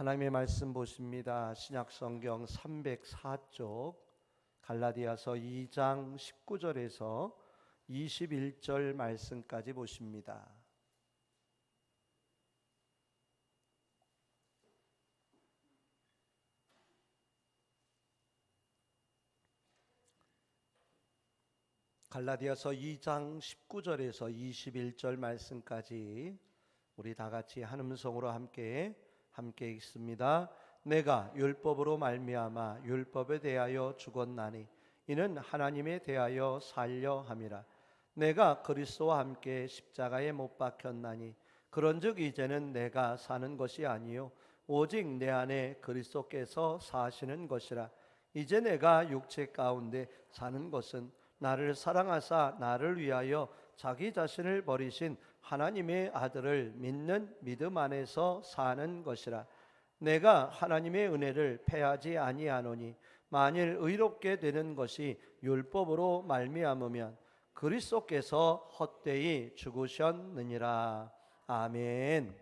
하나님의 말씀 보십니다. 신약성경 304쪽 갈라디아서 2장 19절에서 21절 말씀까지 보십니다. 갈라디아서 2장 19절에서 21절 말씀까지 우리 다 같이 한 음성으로 함께 읽습니다. 내가 율법으로 말미암아 율법에 대하여 죽었나니 이는 하나님에 대하여 살려 함이라. 내가 그리스도와 함께 십자가에 못 박혔나니 그런즉 이제는 내가 사는 것이 아니요 오직 내 안에 그리스도께서 사시는 것이라. 이제 내가 육체 가운데 사는 것은 나를 사랑하사 나를 위하여 자기 자신을 버리신 하나님의 아들을 믿는 믿음 안에서 사는 것이라. 내가 하나님의 은혜를 패하지 아니하노니 만일 의롭게 되는 것이 율법으로 말미암으면 그리스도께서 헛되이 죽으셨느니라. 아멘.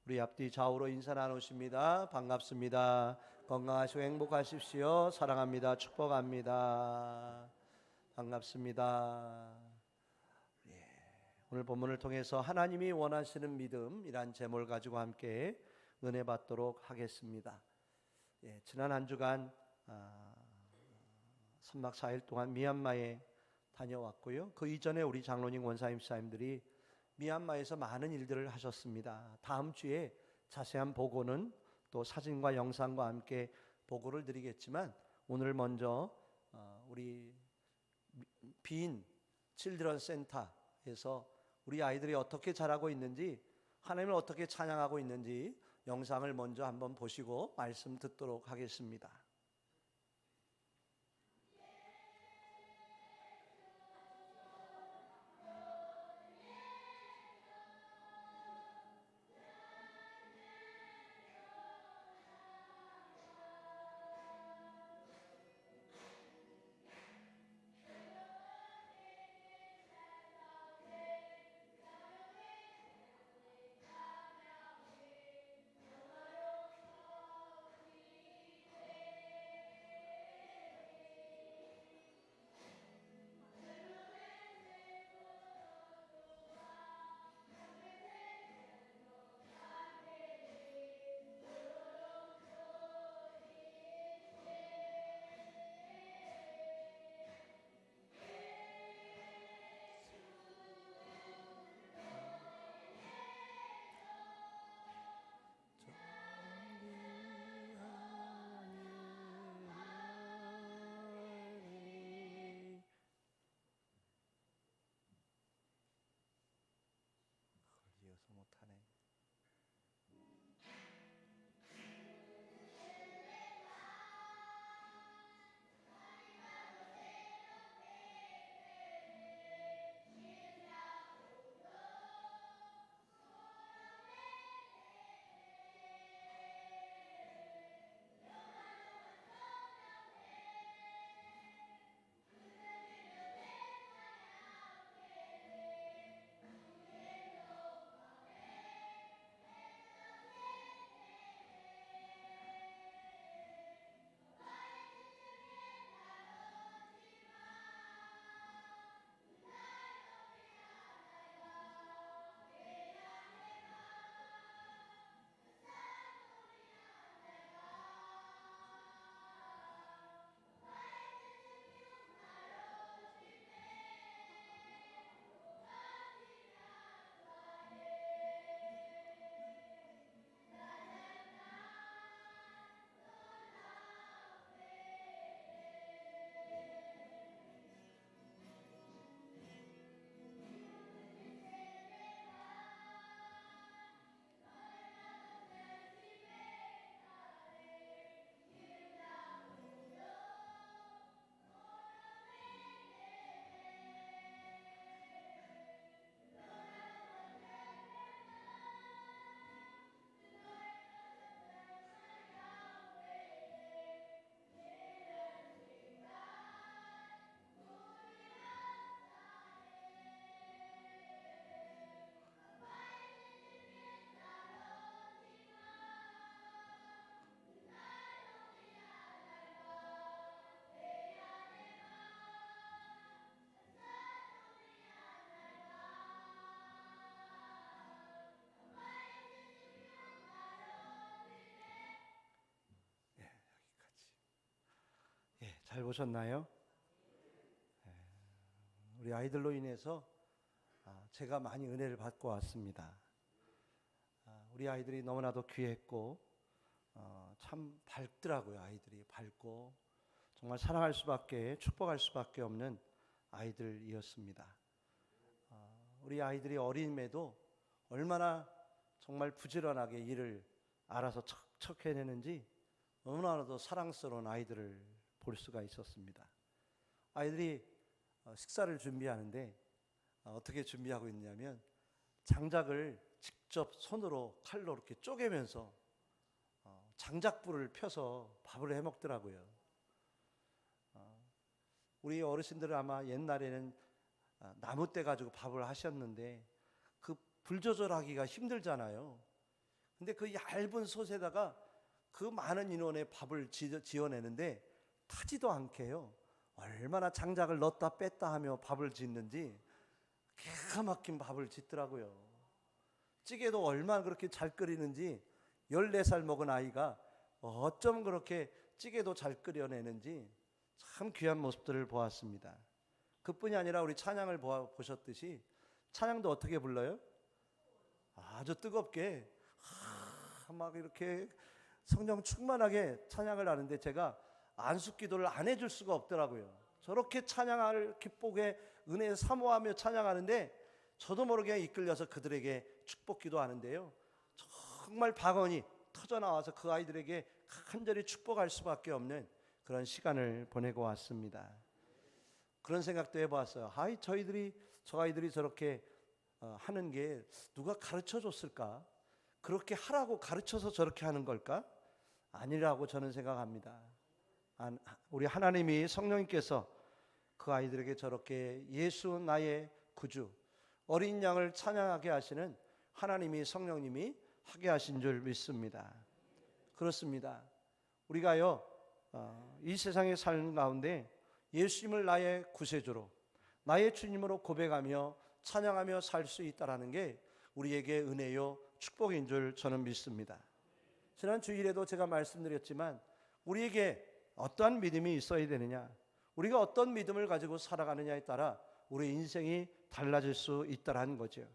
우리 앞뒤 좌우로 인사 나누십니다. 반갑습니다. 건강하시고 행복하십시오. 사랑합니다. 축복합니다. 반갑습니다. 오늘 본문을 통해서 하나님이 원하시는 믿음이란 제목을 가지고 함께 은혜 받도록 하겠습니다. 지난 한 주간 3박 4일 동안 미얀마에 다녀왔고요. 그 이전에 우리 장로님, 원사님, 사님들이 미얀마에서 많은 일들을 하셨습니다. 다음 주에 자세한 보고는 또 사진과 영상과 함께 보고를 드리겠지만 오늘 먼저 우리 빈 칠드런 센터에서 우리 아이들이 어떻게 자라고 있는지, 하나님을 어떻게 찬양하고 있는지 영상을 먼저 한번 보시고 말씀 듣도록 하겠습니다. 잘 보셨나요? 우리 아이들로 인해서 제가 많이 은혜를 받고 왔습니다. 우리 아이들이 너무나도 귀했고 참 밝더라고요. 아이들이 밝고 정말 사랑할 수밖에, 축복할 수밖에 없는 아이들이었습니다. 우리 아이들이 어린임에도 얼마나 정말 부지런하게 일을 알아서 척척 해내는지 너무나도 사랑스러운 아이들을 볼 수가 있었습니다. 아이들이 식사를 준비하는데 어떻게 준비하고 있냐면 장작을 직접 손으로 칼로 이렇게 쪼개면서 장작불을 펴서 밥을 해 먹더라고요. 우리 어르신들은 아마 옛날에는 나무대 가지고 밥을 하셨는데 그 불 조절하기가 힘들잖아요. 근데 그 얇은 솥에다가 그 많은 인원의 밥을 지어내는데 타지도 않게요. 얼마나 장작을 넣었다 뺐다 하며 밥을 짓는지 기가 막힌 밥을 짓더라고요. 찌개도 얼마나 그렇게 잘 끓이는지 14살 먹은 아이가 어쩜 그렇게 찌개도 잘 끓여내는지 참 귀한 모습들을 보았습니다. 그뿐이 아니라 우리 찬양을 보셨듯이 찬양도 어떻게 불러요? 아주 뜨겁게 막 이렇게 성령 충만하게 찬양을 하는데 제가 안식기도를 안 해줄 수가 없더라고요. 저렇게 찬양할 기복의 은혜에 사모하며 찬양하는데 저도 모르게 이끌려서 그들에게 축복기도 하는데요. 정말 박언이 터져나와서 그 아이들에게 간절히 축복할 수밖에 없는 그런 시간을 보내고 왔습니다. 그런 생각도 해보았어요. 저 아이들이 저렇게 하는 게 누가 가르쳐 줬을까? 그렇게 하라고 가르쳐서 저렇게 하는 걸까? 아니라고 저는 생각합니다. 우리 하나님이 성령님께서 그 아이들에게 저렇게 예수 나의 구주, 어린 양을 찬양하게 하시는 하나님이 성령님이 하게 하신 줄 믿습니다. 그렇습니다. 우리가요 이 세상에 사는 가운데 예수님을 나의 구세주로, 나의 주님으로 고백하며 찬양하며 살 수 있다라는 게 우리에게 은혜요 축복인 줄 저는 믿습니다. 지난 주일에도 제가 말씀드렸지만 우리에게 어떠한 믿음이 있어야 되느냐, 우리가 어떤 믿음을 가지고 살아가느냐에 따라 우리 인생이 달라질 수 있다라는 거죠.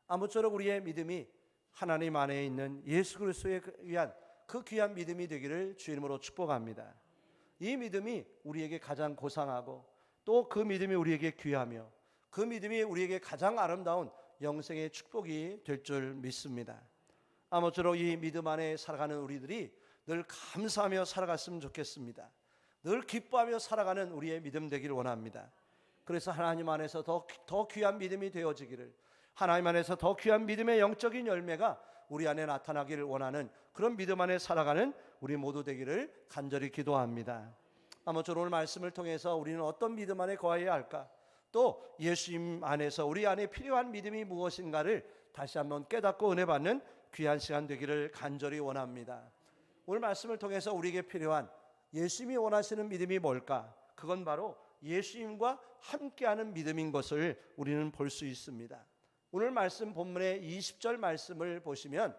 아무쪼록 우리의 믿음이 하나님 안에 있는 예수 그리스도에 위한 그 귀한 믿음이 되기를 주님으로 축복합니다. 이 믿음이 우리에게 가장 고상하고 또 그 믿음이 우리에게 귀하며 그 믿음이 우리에게 가장 아름다운 영생의 축복이 될 줄 믿습니다. 아무쪼록 이 믿음 안에 살아가는 우리들이 늘 감사하며 살아갔으면 좋겠습니다. 늘 기뻐하며 살아가는 우리의 믿음 되기를 원합니다. 그래서 하나님 안에서 더 귀한 믿음이 되어지기를, 하나님 안에서 더 귀한 믿음의 영적인 열매가 우리 안에 나타나기를 원하는 그런 믿음 안에 살아가는 우리 모두 되기를 간절히 기도합니다. 아무쪼록 오늘 말씀을 통해서 우리는 어떤 믿음 안에 거해야 할까, 또 예수님 안에서 우리 안에 필요한 믿음이 무엇인가를 다시 한번 깨닫고 은혜 받는 귀한 시간 되기를 간절히 원합니다. 오늘 말씀을 통해서 우리에게 필요한 예수님이 원하시는 믿음이 뭘까? 그건 바로 예수님과 함께하는 믿음인 것을 우리는 볼 수 있습니다. 오늘 말씀 본문의 20절 말씀을 보시면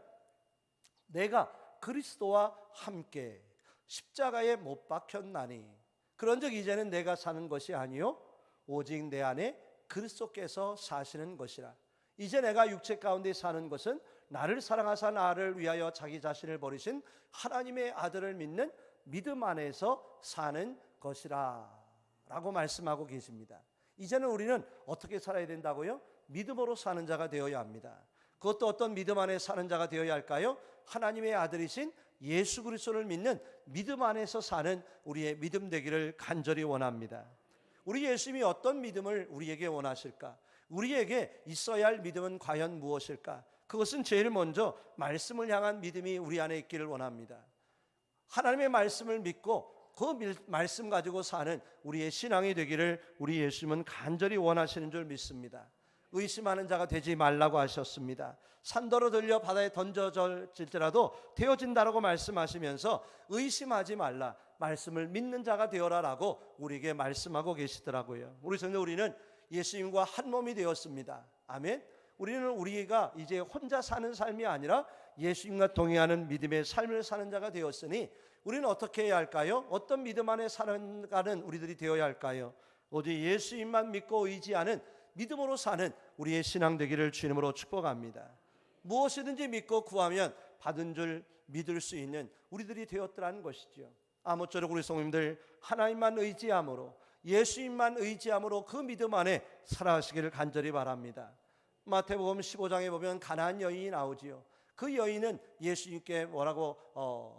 내가 그리스도와 함께 십자가에 못 박혔나니 그런즉 이제는 내가 사는 것이 아니요 오직 내 안에 그리스도께서 사시는 것이라. 이제 내가 육체 가운데 사는 것은 나를 사랑하사 나를 위하여 자기 자신을 버리신 하나님의 아들을 믿는 믿음 안에서 사는 것이라 라고 말씀하고 계십니다. 이제는 우리는 어떻게 살아야 된다고요? 믿음으로 사는 자가 되어야 합니다. 그것도 어떤 믿음 안에 사는 자가 되어야 할까요? 하나님의 아들이신 예수 그리스도를 믿는 믿음 안에서 사는 우리의 믿음 되기를 간절히 원합니다. 우리 예수님이 어떤 믿음을 우리에게 원하실까? 우리에게 있어야 할 믿음은 과연 무엇일까? 그것은 제일 먼저 말씀을 향한 믿음이 우리 안에 있기를 원합니다. 하나님의 말씀을 믿고 그 말씀 가지고 사는 우리의 신앙이 되기를 우리 예수님은 간절히 원하시는 줄 믿습니다. 의심하는 자가 되지 말라고 하셨습니다. 산더러 들려 바다에 던져질지라도 되어진다라고 말씀하시면서 의심하지 말라, 말씀을 믿는 자가 되어라라고 우리에게 말씀하고 계시더라고요. 우리는 예수님과 한 몸이 되었습니다. 아멘. 우리는 우리가 이제 혼자 사는 삶이 아니라 예수님과 동행하는 믿음의 삶을 사는 자가 되었으니 우리는 어떻게 해야 할까요? 어떤 믿음 안에 살아가는 우리들이 되어야 할까요? 오직 예수님만 믿고 의지하는 믿음으로 사는 우리의 신앙 되기를 주님으로 축복합니다. 무엇이든지 믿고 구하면 받은 줄 믿을 수 있는 우리들이 되었더라는 것이죠. 아무쪼록 우리 성도님들 하나님만 의지함으로 예수님만 의지함으로 그 믿음 안에 살아가시기를 간절히 바랍니다. 마태복음 15장에 보면 가나안 여인이 나오지요. 그 여인은 예수님께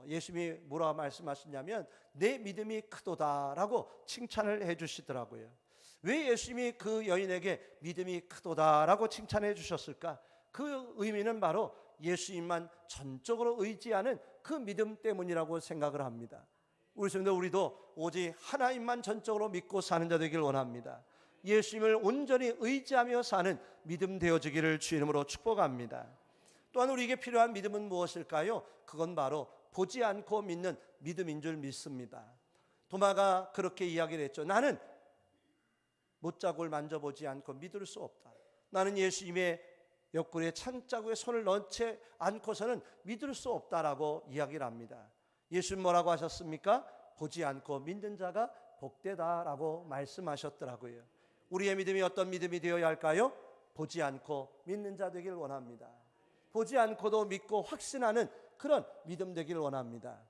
예수님이 뭐라고 말씀하시냐면 내 믿음이 크도다라고 칭찬을 해주시더라고요. 왜 예수님이 그 여인에게 믿음이 크도다라고 칭찬해 주셨을까? 그 의미는 바로 예수님만 전적으로 의지하는 그 믿음 때문이라고 생각을 합니다. 우리 성도 우리도 오직 하나님만 전적으로 믿고 사는 자 되길 원합니다. 예수님을 온전히 의지하며 사는 믿음 되어지기를 주 이름으로 축복합니다. 또한 우리에게 필요한 믿음은 무엇일까요? 그건 바로 보지 않고 믿는 믿음인 줄 믿습니다. 도마가 그렇게 이야기를 했죠. 나는 못자국을 만져보지 않고 믿을 수 없다. 나는 예수님의 옆구리에 찬자국에 손을 넣지 않고서는 믿을 수 없다라고 이야기를 합니다. 예수님 뭐라고 하셨습니까? 보지 않고 믿는 자가 복되다라고 말씀하셨더라고요. 우리의 믿음이 어떤 믿음이 되어야 할까요? 보지 않고 믿는 자 되길 원합니다. 보지 않고도 믿고 확신하는 그런 믿음 되길 원합니다.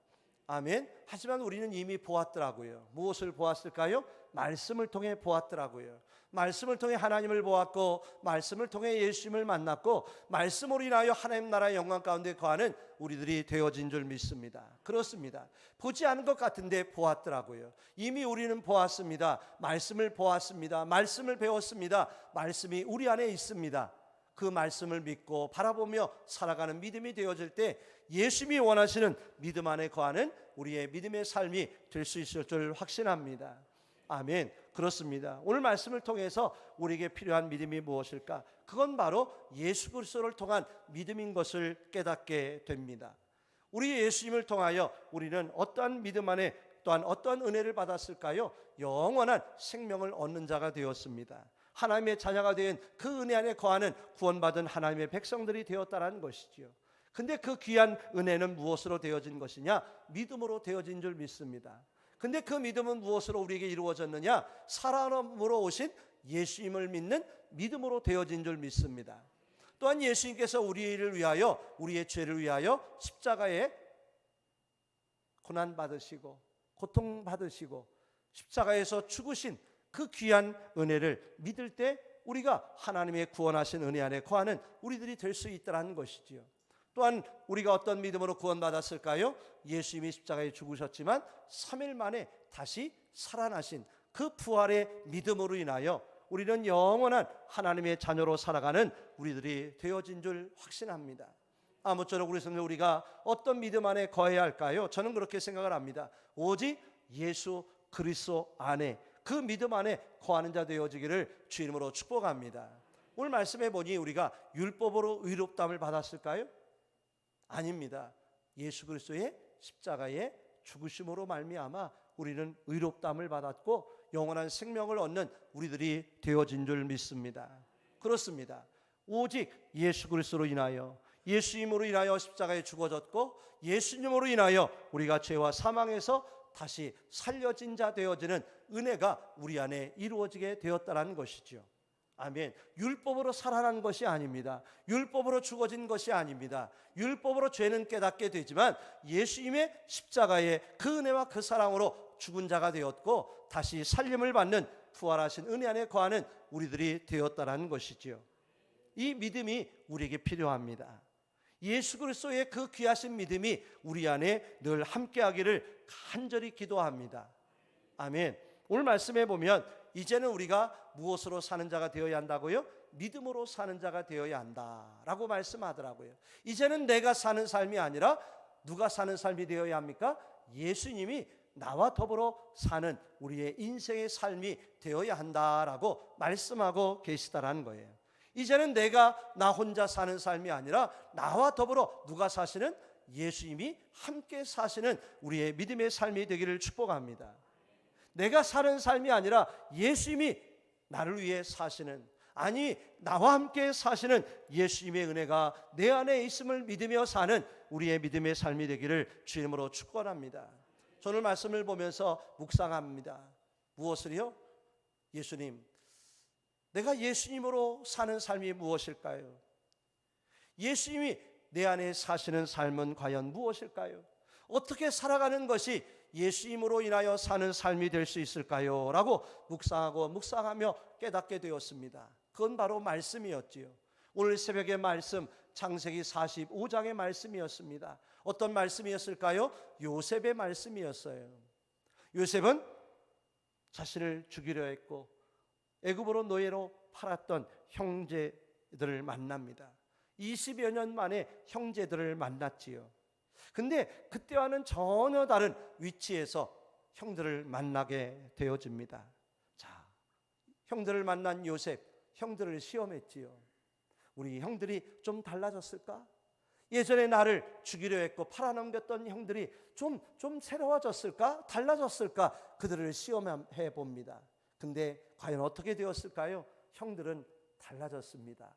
아멘. 하지만 우리는 이미 보았더라고요. 무엇을 보았을까요? 말씀을 통해 보았더라고요. 말씀을 통해 하나님을 보았고 말씀을 통해 예수님을 만났고 말씀으로 인하여 하나님 나라의 영광 가운데 거하는 우리들이 되어진 줄 믿습니다. 그렇습니다. 보지 않은 것 같은데 보았더라고요. 이미 우리는 보았습니다. 말씀을 보았습니다. 말씀을 배웠습니다. 말씀이 우리 안에 있습니다. 그 말씀을 믿고 바라보며 살아가는 믿음이 되어질 때 예수님이 원하시는 믿음 안에 거하는 우리의 믿음의 삶이 될 수 있을 줄 확신합니다. 아멘. 그렇습니다. 오늘 말씀을 통해서 우리에게 필요한 믿음이 무엇일까? 그건 바로 예수 그리스도를 통한 믿음인 것을 깨닫게 됩니다. 우리 예수님을 통하여 우리는 어떠한 믿음 안에 또한 어떠한 은혜를 받았을까요? 영원한 생명을 얻는 자가 되었습니다. 하나님의 자녀가 된 그 은혜 안에 거하는 구원받은 하나님의 백성들이 되었다는 것이지요. 근데 그 귀한 은혜는 무엇으로 되어진 것이냐? 믿음으로 되어진 줄 믿습니다. 근데 그 믿음은 무엇으로 우리에게 이루어졌느냐? 사람으로 오신 예수님을 믿는 믿음으로 되어진 줄 믿습니다. 또한 예수님께서 우리를 위하여 우리의 죄를 위하여 십자가에 고난받으시고 고통받으시고 십자가에서 죽으신 그 귀한 은혜를 믿을 때 우리가 하나님의 구원하신 은혜 안에 거하는 우리들이 될 수 있다는 것이지요. 또한 우리가 어떤 믿음으로 구원받았을까요? 예수님이 십자가에 죽으셨지만 3일 만에 다시 살아나신 그 부활의 믿음으로 인하여 우리는 영원한 하나님의 자녀로 살아가는 우리들이 되어진 줄 확신합니다. 아무쪼록 우리 성도 우리가 어떤 믿음 안에 거해야 할까요? 저는 그렇게 생각을 합니다. 오직 예수 그리스도 안에 그 믿음 안에 거하는 자 되어지기를 주 이름으로 축복합니다. 오늘 말씀해 보니 우리가 율법으로 의롭다함을 받았을까요? 아닙니다. 예수 그리스도의 십자가의 죽으심으로 말미암아 우리는 의롭다함을 받았고 영원한 생명을 얻는 우리들이 되어진 줄 믿습니다. 그렇습니다. 오직 예수 그리스도로 인하여 예수님으로 인하여 십자가에 죽어졌고 예수님으로 인하여 우리가 죄와 사망에서 다시 살려진 자 되어지는 은혜가 우리 안에 이루어지게 되었다는 것이죠. 아멘. 율법으로 살아난 것이 아닙니다. 율법으로 죽어진 것이 아닙니다. 율법으로 죄는 깨닫게 되지만 예수님의 십자가의 그 은혜와 그 사랑으로 죽은 자가 되었고 다시 살림을 받는 부활하신 은혜 안에 거하는 우리들이 되었다는 것이지요. 이 믿음이 우리에게 필요합니다. 예수 그리스도의 그 귀하신 믿음이 우리 안에 늘 함께하기를 간절히 기도합니다. 아멘. 오늘 말씀해 보면 이제는 우리가 무엇으로 사는 자가 되어야 한다고요? 믿음으로 사는 자가 되어야 한다라고 말씀하더라고요. 이제는 내가 사는 삶이 아니라 누가 사는 삶이 되어야 합니까? 예수님이 나와 더불어 사는 우리의 인생의 삶이 되어야 한다라고 말씀하고 계시다라는 거예요. 이제는 내가 나 혼자 사는 삶이 아니라 나와 더불어 누가 사시는? 예수님이 함께 사시는 우리의 믿음의 삶이 되기를 축복합니다. 내가 사는 삶이 아니라 예수님이 나를 위해 사시는, 아니 나와 함께 사시는 예수님의 은혜가 내 안에 있음을 믿으며 사는 우리의 믿음의 삶이 되기를 주 이름으로 축원합니다. 오늘 말씀을 보면서 묵상합니다. 무엇을요? 예수님, 내가 예수님으로 사는 삶이 무엇일까요? 예수님이 내 안에 사시는 삶은 과연 무엇일까요? 어떻게 살아가는 것이 예수님으로 인하여 사는 삶이 될 수 있을까요? 라고 묵상하며 깨닫게 되었습니다. 그건 바로 말씀이었지요. 오늘 새벽의 말씀 창세기 45장의 말씀이었습니다. 어떤 말씀이었을까요? 요셉의 말씀이었어요. 요셉은 자신을 죽이려 했고 애굽으로 노예로 팔았던 형제들을 만납니다. 20여 년 만에 형제들을 만났지요. 근데 그때와는 전혀 다른 위치에서 형들을 만나게 되어집니다. 자, 형들을 만난 요셉, 형들을 시험했지요. 우리 형들이 좀 달라졌을까? 예전에 나를 죽이려 했고 팔아넘겼던 형들이 좀 새로워졌을까? 달라졌을까? 그들을 시험해 봅니다. 근데 과연 어떻게 되었을까요? 형들은 달라졌습니다.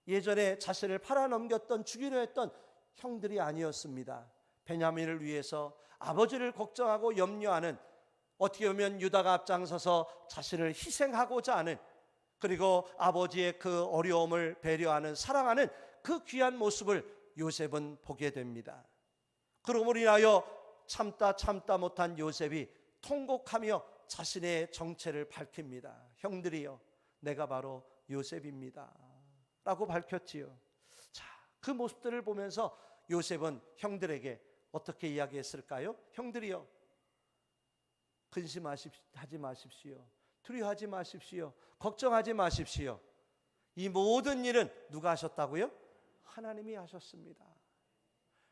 예전에 자신을 팔아넘겼던 죽이려 했던 형들이 아니었습니다. 베냐민을 위해서 아버지를 걱정하고 염려하는, 어떻게 보면 유다가 앞장서서 자신을 희생하고자 하는, 그리고 아버지의 그 어려움을 배려하는, 사랑하는 그 귀한 모습을 요셉은 보게 됩니다. 그러므로 인하여 참다 못한 요셉이 통곡하며 자신의 정체를 밝힙니다. 형들이여, 내가 바로 요셉입니다 라고 밝혔지요. 자, 그 모습들을 보면서 요셉은 형들에게 어떻게 이야기했을까요? 형들이여, 근심하지 마십시오. 두려워하지 마십시오. 걱정하지 마십시오. 이 모든 일은 누가 하셨다고요? 하나님이 하셨습니다.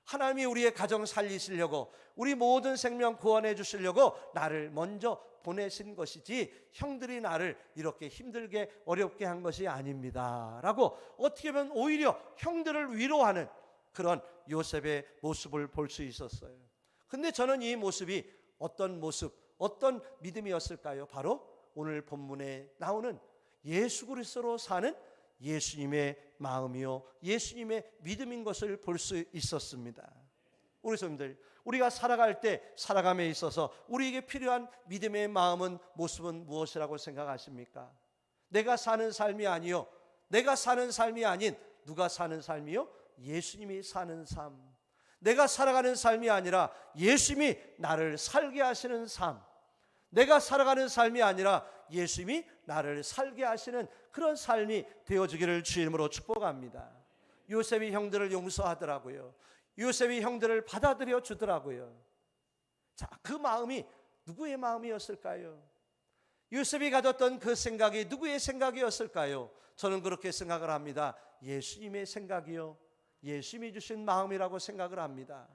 하나님이 우리의 가정 살리시려고, 우리 모든 생명 구원해 주시려고 나를 먼저 보내신 것이지 형들이 나를 이렇게 힘들게 어렵게 한 것이 아닙니다 라고 어떻게 보면 오히려 형들을 위로하는 그런 요셉의 모습을 볼 수 있었어요. 근데 저는 이 모습이 어떤 모습, 어떤 믿음이었을까요? 바로 오늘 본문에 나오는 예수 그리스도로 사는 예수님의 마음이요, 예수님의 믿음인 것을 볼 수 있었습니다. 우리 성도들, 우리가 살아갈 때 살아감에 있어서 우리에게 필요한 믿음의 마음은, 모습은 무엇이라고 생각하십니까? 내가 사는 삶이 아니요, 내가 사는 삶이 아닌 누가 사는 삶이요? 예수님이 사는 삶. 내가 살아가는 삶이 아니라 예수님이 나를 살게 하시는 삶. 내가 살아가는 삶이 아니라 예수님이 나를 살게 하시는 그런 삶이 되어주기를 주 이름으로 축복합니다. 요셉이 형들을 용서하더라고요. 요셉이 형들을 받아들여 주더라고요. 자, 그 마음이 누구의 마음이었을까요? 요셉이 가졌던 그 생각이 누구의 생각이었을까요? 저는 그렇게 생각을 합니다. 예수님의 생각이요, 예수님이 주신 마음이라고 생각을 합니다.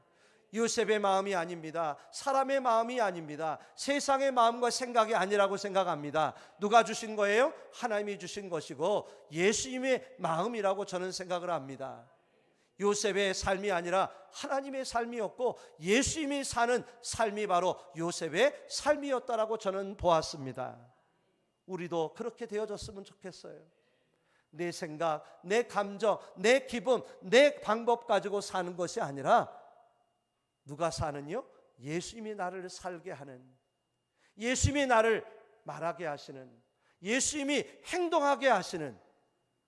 요셉의 마음이 아닙니다. 사람의 마음이 아닙니다. 세상의 마음과 생각이 아니라고 생각합니다. 누가 주신 거예요? 하나님이 주신 것이고 예수님의 마음이라고 저는 생각을 합니다. 요셉의 삶이 아니라 하나님의 삶이었고 예수님이 사는 삶이 바로 요셉의 삶이었다라고 저는 보았습니다. 우리도 그렇게 되어졌으면 좋겠어요. 내 생각, 내 감정, 내 기분, 내 방법 가지고 사는 것이 아니라 누가 사는요? 예수님이 나를 살게 하는, 예수님이 나를 말하게 하시는, 예수님이 행동하게 하시는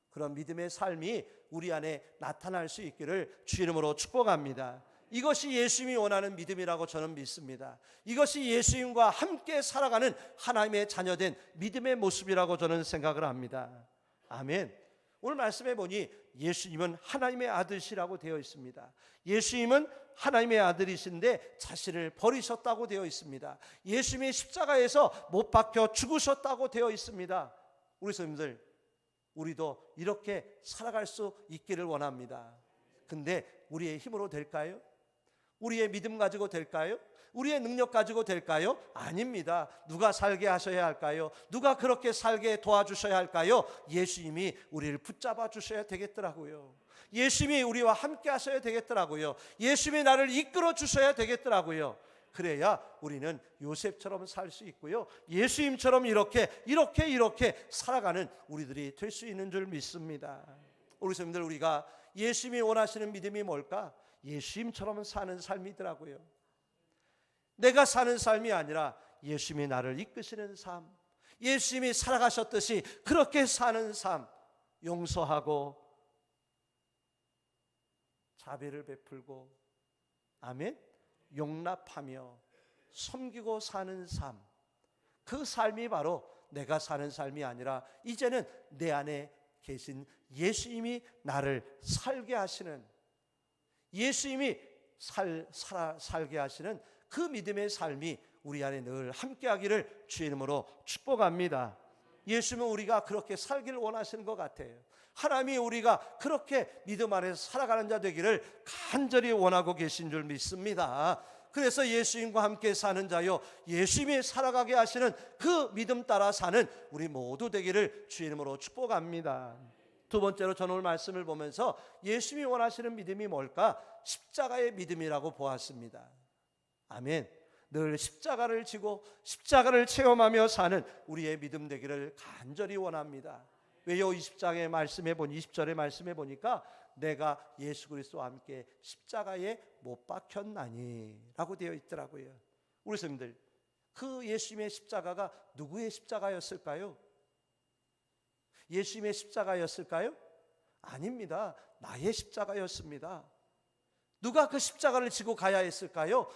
그런 믿음의 삶이 우리 안에 나타날 수 있기를 주 이름으로 축복합니다. 이것이 예수님이 원하는 믿음이라고 저는 믿습니다. 이것이 예수님과 함께 살아가는 하나님의 자녀된 믿음의 모습이라고 저는 생각을 합니다. 아멘. 오늘 말씀해 보니 예수님은 하나님의 아들이시라고 되어 있습니다. 예수님은 하나님의 아들이신데 자신을 버리셨다고 되어 있습니다. 예수님이 십자가에서 못 박혀 죽으셨다고 되어 있습니다. 우리 성도들, 우리도 이렇게 살아갈 수 있기를 원합니다. 근데 우리의 힘으로 될까요? 우리의 믿음 가지고 될까요? 우리의 능력 가지고 될까요? 아닙니다. 누가 살게 하셔야 할까요? 누가 그렇게 살게 도와주셔야 할까요? 예수님이 우리를 붙잡아 주셔야 되겠더라고요. 예수님이 우리와 함께 하셔야 되겠더라고요. 예수님이 나를 이끌어 주셔야 되겠더라고요. 그래야 우리는 요셉처럼 살 수 있고요, 예수님처럼 이렇게 살아가는 우리들이 될 수 있는 줄 믿습니다. 우리 성도들, 우리가 예수님이 원하시는 믿음이 뭘까? 예수님처럼 사는 삶이더라고요. 내가 사는 삶이 아니라 예수님이 나를 이끄시는 삶, 예수님이 살아가셨듯이 그렇게 사는 삶, 용서하고 자비를 베풀고, 아멘, 용납하며 섬기고 사는 삶, 그 삶이 바로 내가 사는 삶이 아니라 이제는 내 안에 계신 예수님이 나를 살게 하시는, 예수님이 살게 하시는 그 믿음의 삶이 우리 안에 늘 함께하기를 주의 이름으로 축복합니다. 예수님은 우리가 그렇게 살기를 원하시는 것 같아요. 하나님이 우리가 그렇게 믿음 안에서 살아가는 자 되기를 간절히 원하고 계신 줄 믿습니다. 그래서 예수님과 함께 사는 자요, 예수님이 살아가게 하시는 그 믿음 따라 사는 우리 모두 되기를 주의 이름으로 축복합니다. 두 번째로 저는 오늘 말씀을 보면서 예수님이 원하시는 믿음이 뭘까? 십자가의 믿음이라고 보았습니다. 아멘. 늘 십자가를 지고 십자가를 체험하며 사는 우리의 믿음 되기를 간절히 원합니다. 왜요? 20장의 말씀해 보니, 20절의 말씀해 보니까 내가 예수 그리스도와 함께 십자가에 못 박혔나니 라고 되어 있더라고요. 우리 성도들, 그 예수님의 십자가가 누구의 십자가였을까요? 예수님의 십자가였을까요? 아닙니다. 나의 십자가였습니다. 누가 그 십자가를 지고 가야 했을까요?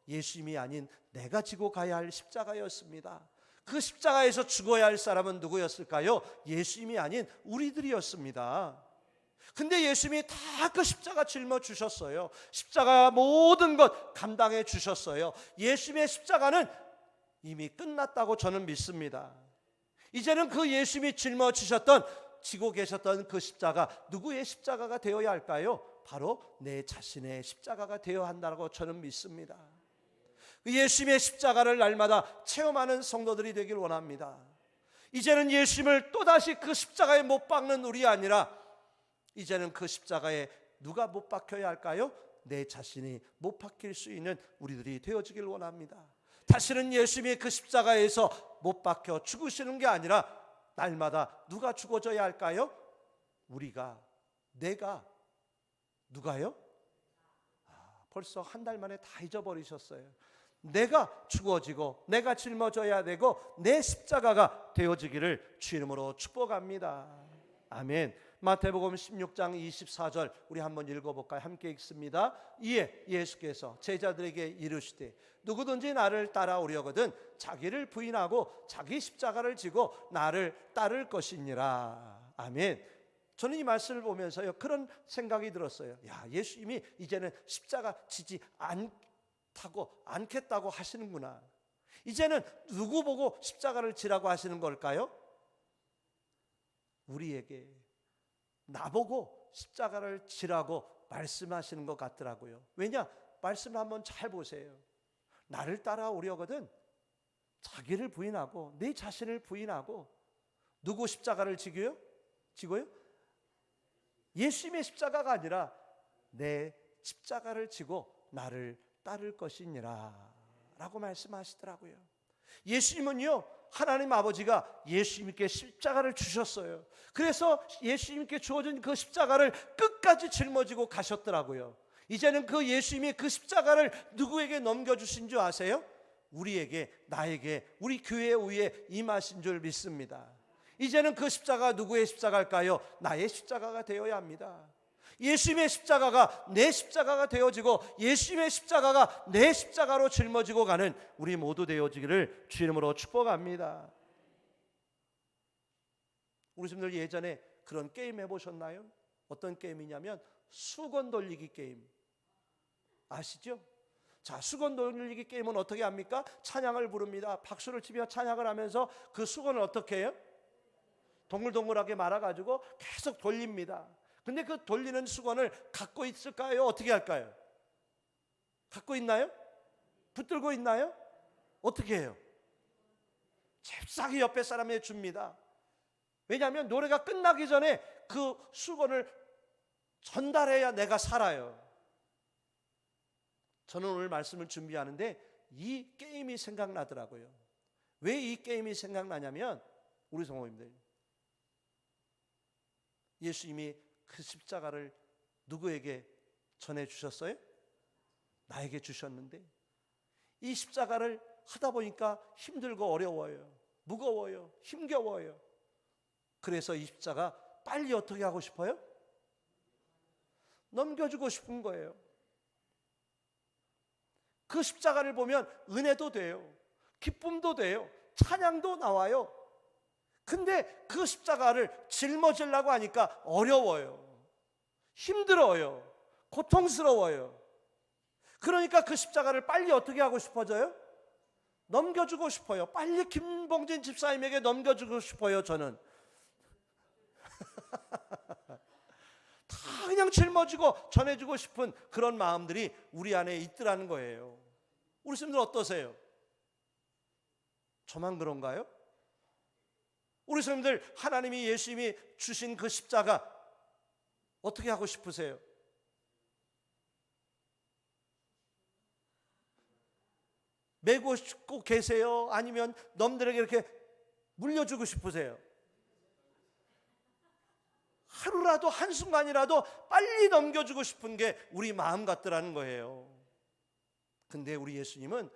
예수님이 아닌 내가 지고 가야 할 십자가였습니다. 그 십자가에서 죽어야 할 사람은 누구였을까요? 예수님이 아닌 우리들이었습니다. 근데 예수님이 다 그 십자가 짊어주셨어요. 십자가 모든 것 감당해 주셨어요. 예수님의 십자가는 이미 끝났다고 저는 믿습니다. 이제는 그 예수님이 짊어지셨던, 지고 계셨던 그 십자가, 누구의 십자가가 되어야 할까요? 바로 내 자신의 십자가가 되어야 한다고 저는 믿습니다. 예수님의 십자가를 날마다 체험하는 성도들이 되길 원합니다. 이제는 예수님을 또다시 그 십자가에 못 박는 우리 아니라 이제는 그 십자가에 누가 못 박혀야 할까요? 내 자신이 못 박힐 수 있는 우리들이 되어지길 원합니다. 다시는 예수님이 그 십자가에서 못 박혀 죽으시는 게 아니라 날마다 누가 죽어져야 할까요? 우리가, 내가, 누가요? 벌써 한 달 만에 다 잊어버리셨어요. 내가 죽어지고 내가 짊어져야 되고 내 십자가가 되어지기를 주 이름으로 축복합니다. 아멘. 마태복음 16장 24절 우리 한번 읽어볼까요? 함께 읽습니다. 이에 예수께서 제자들에게 이르시되 누구든지 나를 따라오려거든 자기를 부인하고 자기 십자가를 지고 나를 따를 것이니라. 아멘. 저는 이 말씀을 보면서요, 그런 생각이 들었어요. 야, 예수님이 이제는 십자가 지지 않겠다고 하시는구나. 이제는 누구 보고 십자가를 지라고 하시는 걸까요? 우리에게, 나보고 십자가를 지라고 말씀하시는 것 같더라고요. 왜냐? 말씀을 한번 잘 보세요. 나를 따라오려거든 자기를 부인하고 내 자신을 부인하고 누구 십자가를 지고요? 예수님의 십자가가 아니라 내 십자가를 지고 나를 따를 것이니라 라고 말씀하시더라고요. 예수님은요, 하나님 아버지가 예수님께 십자가를 주셨어요. 그래서 예수님께 주어진 그 십자가를 끝까지 짊어지고 가셨더라고요. 이제는 그 예수님이 그 십자가를 누구에게 넘겨주신 줄 아세요? 우리에게, 나에게, 우리 교회 위에 임하신 줄 믿습니다. 이제는 그 십자가 누구의 십자가일까요? 나의 십자가가 되어야 합니다. 예수님의 십자가가 내 십자가가 되어지고 예수님의 십자가가 내 십자가로 짊어지고 가는 우리 모두 되어지기를 주 이름으로 축복합니다. 우리 친구들 예전에 그런 게임 해보셨나요? 어떤 게임이냐면 수건 돌리기 게임 아시죠? 자, 수건 돌리기 게임은 어떻게 합니까? 찬양을 부릅니다. 박수를 치며 찬양을 하면서 그 수건을 어떻게 해요? 동글동글하게 말아가지고 계속 돌립니다. 근데 그 돌리는 수건을 갖고 있을까요? 어떻게 할까요? 갖고 있나요? 붙들고 있나요? 어떻게 해요? 잽싸게 옆에 사람에게 줍니다. 왜냐하면 노래가 끝나기 전에 그 수건을 전달해야 내가 살아요. 저는 오늘 말씀을 준비하는데 이 게임이 생각나더라고요. 왜 이 게임이 생각나냐면 우리 성도님들, 예수님이 그 십자가를 누구에게 전해주셨어요? 나에게 주셨는데 이 십자가를 하다 보니까 힘들고 어려워요. 무거워요. 힘겨워요. 그래서 이 십자가 빨리 어떻게 하고 싶어요? 넘겨주고 싶은 거예요. 그 십자가를 보면 은혜도 돼요. 기쁨도 돼요. 찬양도 나와요. 근데 그 십자가를 짊어지려고 하니까 어려워요. 힘들어요. 고통스러워요. 그러니까 그 십자가를 빨리 어떻게 하고 싶어져요? 넘겨주고 싶어요. 빨리 김봉진 집사님에게 넘겨주고 싶어요. 저는 다 그냥 짊어지고 전해주고 싶은 그런 마음들이 우리 안에 있더라는 거예요. 우리 스님들 어떠세요? 저만 그런가요? 우리 스님들 하나님이 예수님이 주신 그 십자가 어떻게 하고 싶으세요? 메고 싶고 계세요? 아니면 넘들에게 이렇게 물려주고 싶으세요? 하루라도 한순간이라도 빨리 넘겨주고 싶은 게 우리 마음 같더라는 거예요. 근데 우리 예수님은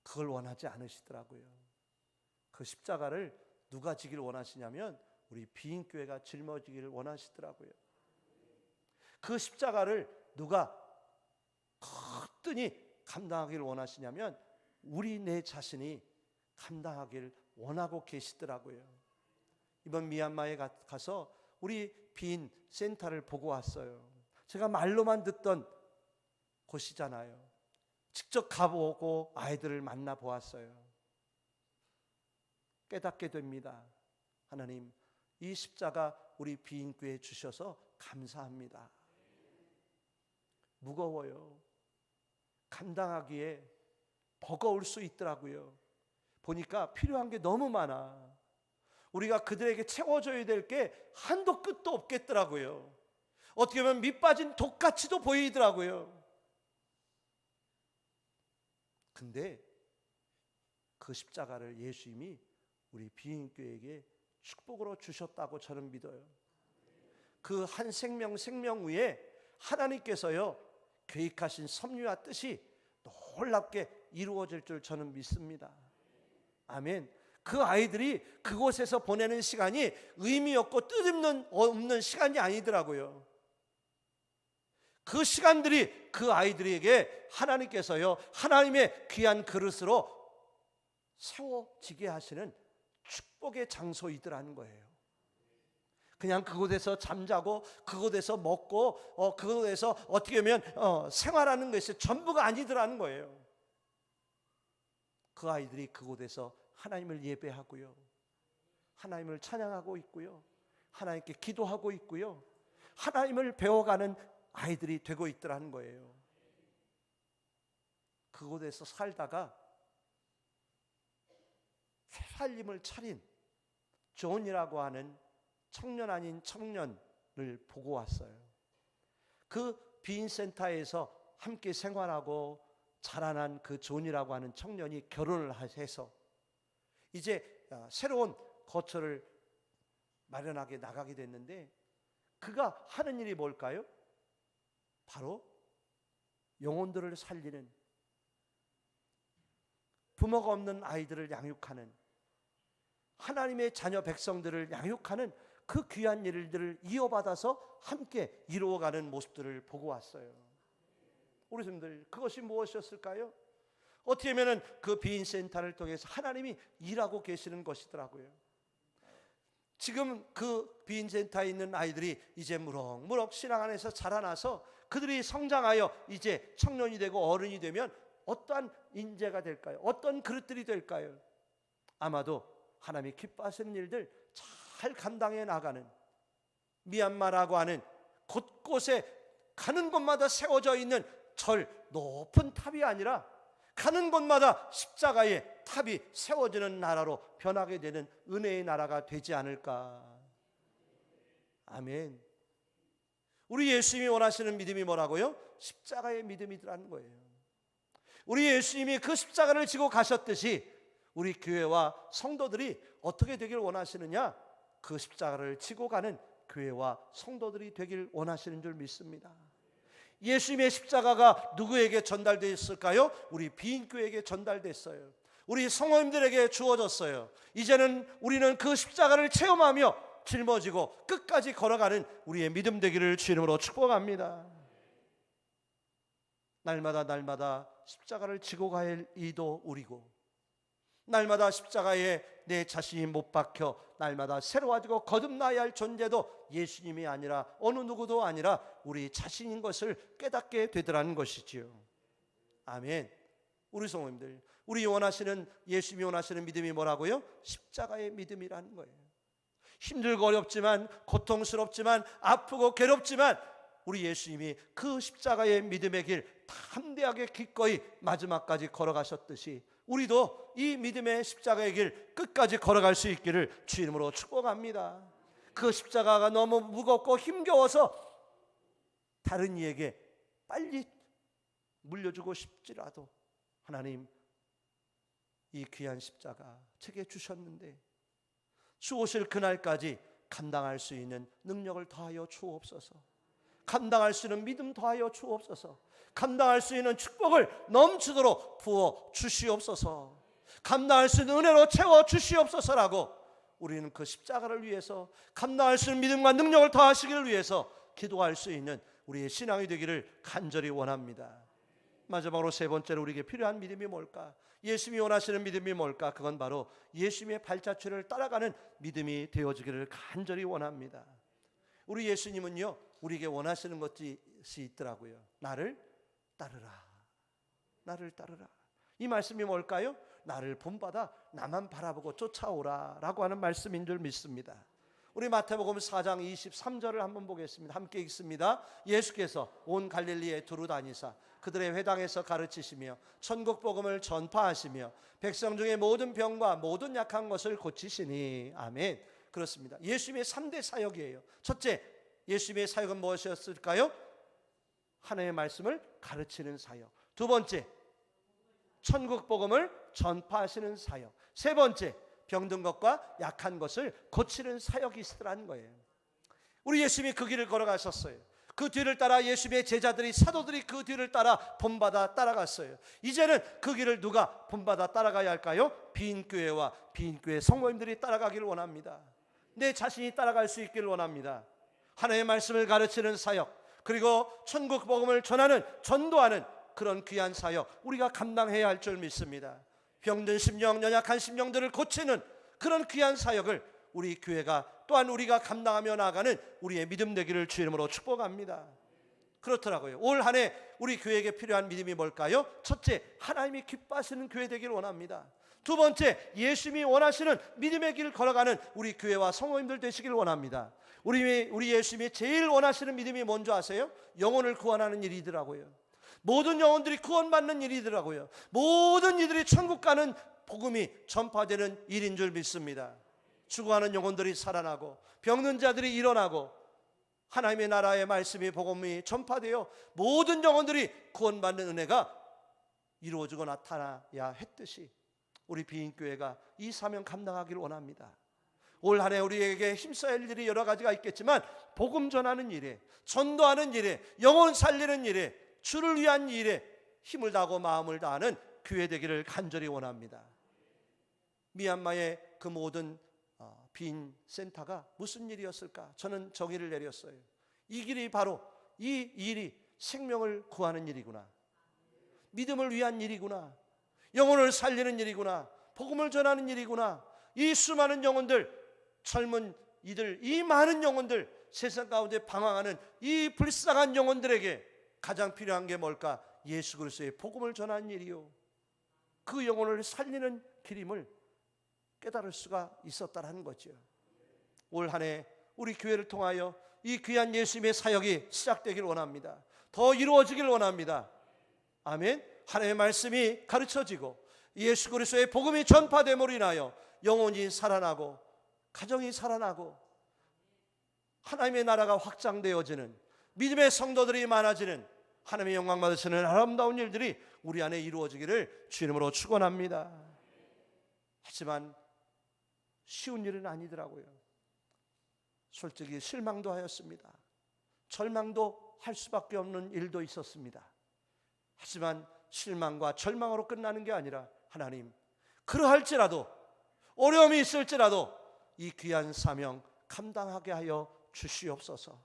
그걸 원하지 않으시더라고요. 그 십자가를 누가 지길 원하시냐면 우리 비인교회가 짊어지기를 원하시더라고요. 그 십자가를 누가 거뜬히 감당하기를 원하시냐면 우리 내 자신이 감당하기를 원하고 계시더라고요. 이번 미얀마에 가서 우리 빈 센터를 보고 왔어요. 제가 말로만 듣던 곳이잖아요. 직접 가보고 아이들을 만나 보았어요. 깨닫게 됩니다. 하나님, 이 십자가 우리 비인교회에 주셔서 감사합니다. 무거워요. 감당하기에 버거울 수 있더라고요. 보니까 필요한 게 너무 많아. 우리가 그들에게 채워줘야 될 게 한도 끝도 없겠더라고요. 어떻게 보면 밑 빠진 독같이도 보이더라고요. 근데 그 십자가를 예수님이 우리 비인교회에게 축복으로 주셨다고 저는 믿어요. 그 한 생명 위에 하나님께서요 계획하신 섭리와 뜻이 놀랍게 이루어질 줄 저는 믿습니다. 아멘. 그 아이들이 그곳에서 보내는 시간이 의미 없고 뜻없는 시간이 아니더라고요. 그 시간들이 그 아이들에게 하나님께서요 하나님의 귀한 그릇으로 세워지게 하시는 축복의 장소이더라는 거예요. 그냥 그곳에서 잠자고 그곳에서 먹고 그곳에서 어떻게 보면 생활하는 것이 전부가 아니더라는 거예요. 그 아이들이 그곳에서 하나님을 예배하고요, 하나님을 찬양하고 있고요, 하나님께 기도하고 있고요, 하나님을 배워가는 아이들이 되고 있더라는 거예요. 그곳에서 살다가 살림을 차린 존이라고 하는 청년 아닌 청년을 보고 왔어요. 그 빈센터에서 함께 생활하고 자라난 그 존이라고 하는 청년이 결혼을 해서 이제 새로운 거처를 마련하게 나가게 됐는데 그가 하는 일이 뭘까요? 바로 영혼들을 살리는, 부모가 없는 아이들을 양육하는, 하나님의 자녀 백성들을 양육하는 그 귀한 일들을 이어받아서 함께 이루어가는 모습들을 보고 왔어요. 우리 성도들, 그것이 무엇이었을까요? 어떻게 하면 그 빈센터를 통해서 하나님이 일하고 계시는 것이더라고요. 지금 그 빈센터에 있는 아이들이 이제 무럭무럭 신앙 안에서 자라나서 그들이 성장하여 이제 청년이 되고 어른이 되면 어떠한 인재가 될까요? 어떤 그릇들이 될까요? 아마도 하나님이 기뻐하시는 일들 잘 감당해 나가는, 미얀마라고 하는 곳곳에 가는 곳마다 세워져 있는 절 높은 탑이 아니라 가는 곳마다 십자가의 탑이 세워지는 나라로 변하게 되는 은혜의 나라가 되지 않을까. 아멘. 우리 예수님이 원하시는 믿음이 뭐라고요? 십자가의 믿음이라는 거예요. 우리 예수님이 그 십자가를 지고 가셨듯이 우리 교회와 성도들이 어떻게 되길 원하시느냐? 그 십자가를 지고 가는 교회와 성도들이 되길 원하시는 줄 믿습니다. 예수님의 십자가가 누구에게 전달됐을까요? 우리 비인교회에게 전달됐어요. 우리 성도님들에게 주어졌어요. 이제는 우리는 그 십자가를 체험하며 짊어지고 끝까지 걸어가는 우리의 믿음 되기를 주 이름으로 축복합니다. 날마다 십자가를 지고 갈 이도 우리고, 날마다 십자가에 내 자신이 못 박혀 날마다 새로워지고 거듭나야 할 존재도 예수님이 아니라 어느 누구도 아니라 우리 자신인 것을 깨닫게 되더라는 것이지요. 아멘. 우리 성도님들, 우리 원하시는, 예수님이 원하시는 믿음이 뭐라고요? 십자가의 믿음이라는 거예요. 힘들고 어렵지만, 고통스럽지만, 아프고 괴롭지만 우리 예수님이 그 십자가의 믿음의 길 담대하게 기꺼이 마지막까지 걸어가셨듯이 우리도 이 믿음의 십자가의 길 끝까지 걸어갈 수 있기를 주 이름으로 축복합니다. 그 십자가가 너무 무겁고 힘겨워서 다른 이에게 빨리 물려주고 싶지라도 하나님, 이 귀한 십자가 제게 주셨는데 주 오실 그날까지 감당할 수 있는 능력을 더하여 주옵소서. 감당할 수 있는 믿음 더하여 주옵소서. 감당할 수 있는 축복을 넘치도록 부어 주시옵소서. 감당할 수 있는 은혜로 채워 주시옵소서라고 우리는 그 십자가를 위해서, 감당할 수 있는 믿음과 능력을 더하시기를 위해서 기도할 수 있는 우리의 신앙이 되기를 간절히 원합니다. 마지막으로 세 번째로 우리에게 필요한 믿음이 뭘까? 예수님이 원하시는 믿음이 뭘까? 그건 바로 예수님의 발자취를 따라가는 믿음이 되어지기를 간절히 원합니다. 우리 예수님은요, 우리에게 원하시는 것이 있더라고요. 나를 따르라. 나를 따르라. 이 말씀이 뭘까요? 나를 본받아 나만 바라보고 쫓아오라 라고 하는 말씀인 줄 믿습니다. 우리 마태복음 4장 23절을 한번 보겠습니다. 함께 읽습니다. 예수께서 온 갈릴리에 두루 다니사 그들의 회당에서 가르치시며 천국 복음을 전파하시며 백성 중에 모든 병과 모든 약한 것을 고치시니. 아멘. 그렇습니다. 예수님의 3대 사역이에요. 첫째, 예수님의 사역은 무엇이었을까요? 하나님의 말씀을 가르치는 사역. 두 번째, 천국 복음을 전파하시는 사역. 세 번째, 병든 것과 약한 것을 고치는 사역이 있으라는 거예요. 우리 예수님이 그 길을 걸어가셨어요. 그 뒤를 따라 예수님의 제자들이, 사도들이 그 뒤를 따라 본받아 따라갔어요. 이제는 그 길을 누가 본받아 따라가야 할까요? 비인교회와 비인교회 성도님들이 따라가기를 원합니다. 내 자신이 따라갈 수 있기를 원합니다. 하나님의 말씀을 가르치는 사역, 그리고 천국 복음을 전하는, 전도하는 그런 귀한 사역 우리가 감당해야 할 줄 믿습니다. 병든 심령, 연약한 심령들을 고치는 그런 귀한 사역을 우리 교회가, 또한 우리가 감당하며 나아가는 우리의 믿음 되기를 주 이름으로 축복합니다. 그렇더라고요. 올 한 해 우리 교회에게 필요한 믿음이 뭘까요? 첫째, 하나님이 기뻐하시는 교회 되기를 원합니다. 두 번째, 예수님이 원하시는 믿음의 길을 걸어가는 우리 교회와 성도님들 되시기를 원합니다. 우리 예수님이 제일 원하시는 믿음이 뭔지 아세요? 영혼을 구원하는 일이더라고요. 모든 영혼들이 구원받는 일이더라고요. 모든 이들이 천국 가는 복음이 전파되는 일인 줄 믿습니다. 죽어가는 영혼들이 살아나고 병든 자들이 일어나고 하나님의 나라의 말씀이, 복음이 전파되어 모든 영혼들이 구원받는 은혜가 이루어지고 나타나야 했듯이 우리 비인교회가 이 사명 감당하기를 원합니다. 올 한 해 우리에게 힘써야 할 일이 여러 가지가 있겠지만 복음 전하는 일에, 전도하는 일에, 영혼 살리는 일에, 주를 위한 일에 힘을 다하고 마음을 다하는 교회 되기를 간절히 원합니다. 미얀마의 그 모든 빈 센터가 무슨 일이었을까? 저는 정의를 내렸어요. 이 길이 바로, 이 일이 생명을 구하는 일이구나, 믿음을 위한 일이구나, 영혼을 살리는 일이구나, 복음을 전하는 일이구나. 이 수많은 영혼들, 젊은 이들, 이 많은 영혼들, 세상 가운데 방황하는 이 불쌍한 영혼들에게 가장 필요한 게 뭘까? 예수 그리스도의 복음을 전하는 일이요, 그 영혼을 살리는 길임을 깨달을 수가 있었다는 거죠. 올 한 해 우리 교회를 통하여 이 귀한 예수님의 사역이 시작되길 원합니다. 더 이루어지길 원합니다. 아멘. 하나님의 말씀이 가르쳐지고 예수 그리스도의 복음이 전파됨으로 인하여 영혼이 살아나고 가정이 살아나고 하나님의 나라가 확장되어지는, 믿음의 성도들이 많아지는 하나님의 영광 받으시는 아름다운 일들이 우리 안에 이루어지기를 주 이름으로 축원합니다. 하지만 쉬운 일은 아니더라고요. 솔직히 실망도 하였습니다. 절망도 할 수밖에 없는 일도 있었습니다. 하지만 실망과 절망으로 끝나는 게 아니라 하나님, 그러할지라도 어려움이 있을지라도 이 귀한 사명 감당하게 하여 주시옵소서.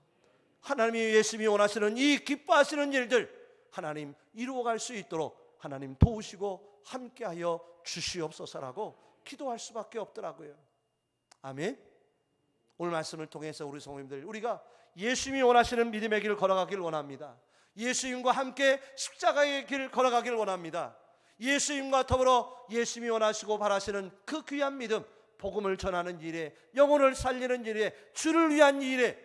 하나님이 열심히 원하시는 이 기뻐하시는 일들 하나님 이루어갈 수 있도록 하나님 도우시고 함께하여 주시옵소서라고 기도할 수밖에 없더라고요. 아멘. 오늘 말씀을 통해서 우리 성도님들, 우리가 예수님이 원하시는 믿음의 길을 걸어가길 원합니다. 예수님과 함께 십자가의 길을 걸어가길 원합니다. 예수님과 더불어 예수님이 원하시고 바라시는 그 귀한 믿음, 복음을 전하는 일에, 영혼을 살리는 일에, 주를 위한 일에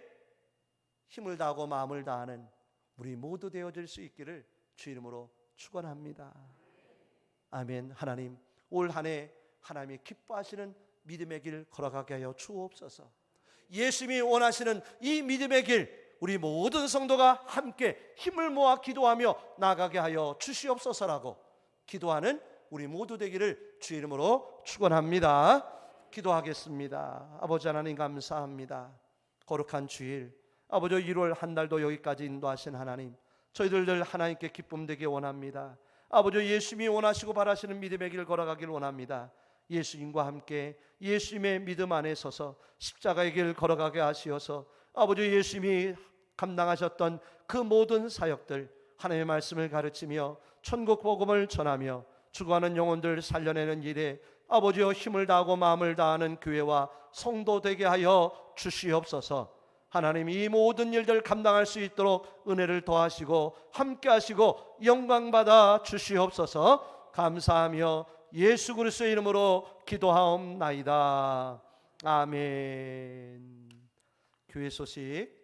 힘을 다하고 마음을 다하는 우리 모두 되어질 수 있기를 주 이름으로 축원합니다. 아멘. 하나님, 올 한 해 하나님이 기뻐하시는 믿음의 길 걸어가게 하여 주옵소서. 예수님이 원하시는 이 믿음의 길 우리 모든 성도가 함께 힘을 모아 기도하며 나가게 하여 주시옵소서라고 기도하는 우리 모두 되기를 주 이름으로 축원합니다. 기도하겠습니다. 아버지 하나님 감사합니다. 거룩한 주일, 아버지 1월 한 달도 여기까지 인도하신 하나님, 저희들 늘 하나님께 기쁨 되게 원합니다. 아버지 예수님이 원하시고 바라시는 믿음의 길 걸어가길 원합니다. 예수님과 함께 예수님의 믿음 안에 서서 십자가의 길 걸어가게 하시어서 아버지 예수님이 감당하셨던 그 모든 사역들 하나님의 말씀을 가르치며 천국 복음을 전하며 죽어가는 영혼들 살려내는 일에 아버지여 힘을 다하고 마음을 다하는 교회와 성도 되게 하여 주시옵소서. 하나님 이 모든 일들 감당할 수 있도록 은혜를 더하시고 함께 하시고 영광 받아 주시옵소서. 감사하며 예수 그리스도의 이름으로 기도하옵나이다. 아멘. 교회 소식